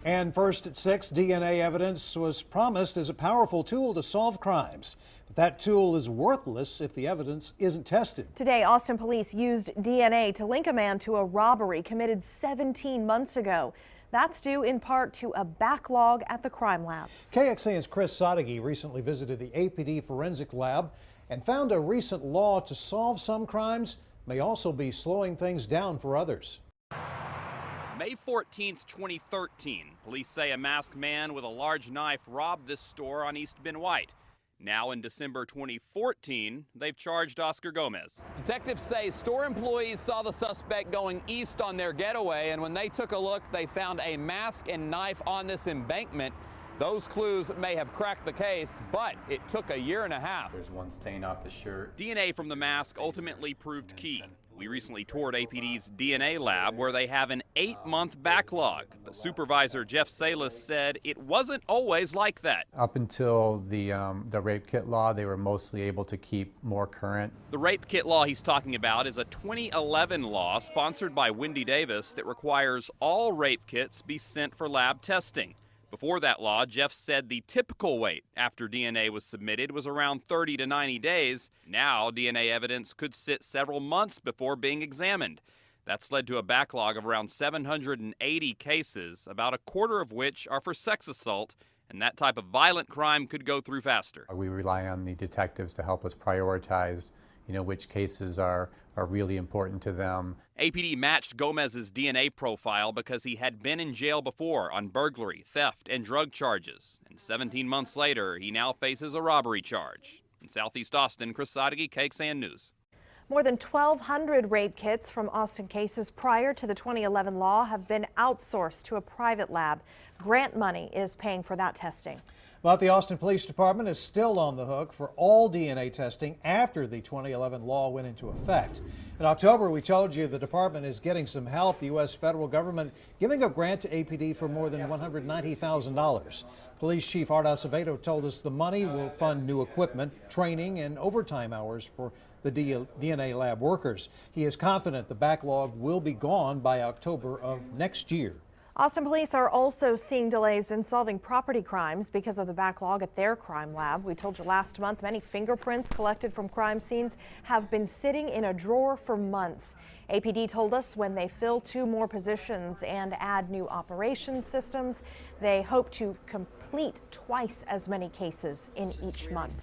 And first at 6, DNA evidence was promised as a powerful tool to solve crimes. But that tool is worthless if the evidence isn't tested. Today, Austin police used DNA to link a man to a robbery committed 17 months ago. That's due in part to a backlog at the crime labs. KXAN's Chris Sadeghi recently visited the APD forensic lab and found a recent law to solve some crimes may also be slowing things down for others. May 14th, 2013, police say a masked man with a large knife robbed this store on East Ben White. Now in December 2014, they've charged Oscar Gomez. Detectives say store employees saw the suspect going east on their getaway, and when they took a look, they found a mask and knife on this embankment. Those clues may have cracked the case, but it took a year and a half. There's one stain off the shirt. DNA from the mask ultimately proved key. We recently toured APD's DNA lab where they have an 8-month backlog. But Supervisor Jeff Salas said it wasn't always like that. Up until the rape kit law, they were mostly able to keep more current. The rape kit law he's talking about is a 2011 law sponsored by Wendy Davis that requires all rape kits be sent for lab testing. Before that law, Jeff said the typical wait after DNA was submitted was around 30 to 90 days. Now, DNA evidence could sit several months before being examined. That's led to a backlog of around 780 cases, about a quarter of which are for sex assault, and that type of violent crime could go through faster. We rely on the detectives to help us prioritize, which cases are really important to them. APD matched Gomez's DNA profile because he had been in jail before on burglary, theft, and drug charges. And 17 months later, he now faces a robbery charge. In Southeast Austin, Chris Sadeghi, KXAN News. More than 1,200 rape kits from Austin cases prior to the 2011 law have been outsourced to a private lab. Grant money is paying for that testing. But the Austin Police Department is still on the hook for all DNA testing after the 2011 law went into effect. In October, we told you the department is getting some help. The U.S. federal government giving a grant to APD for more than $190,000. Police Chief Art Acevedo told us the money will fund new equipment, training, and overtime hours for the DNA lab workers. He is confident the backlog will be gone by October of next year. Austin police are also seeing delays in solving property crimes because of the backlog at their crime lab. We told you last month many fingerprints collected from crime scenes have been sitting in a drawer for months. APD told us when they fill 2 more positions and add new operations systems, they hope to complete twice as many cases in each month.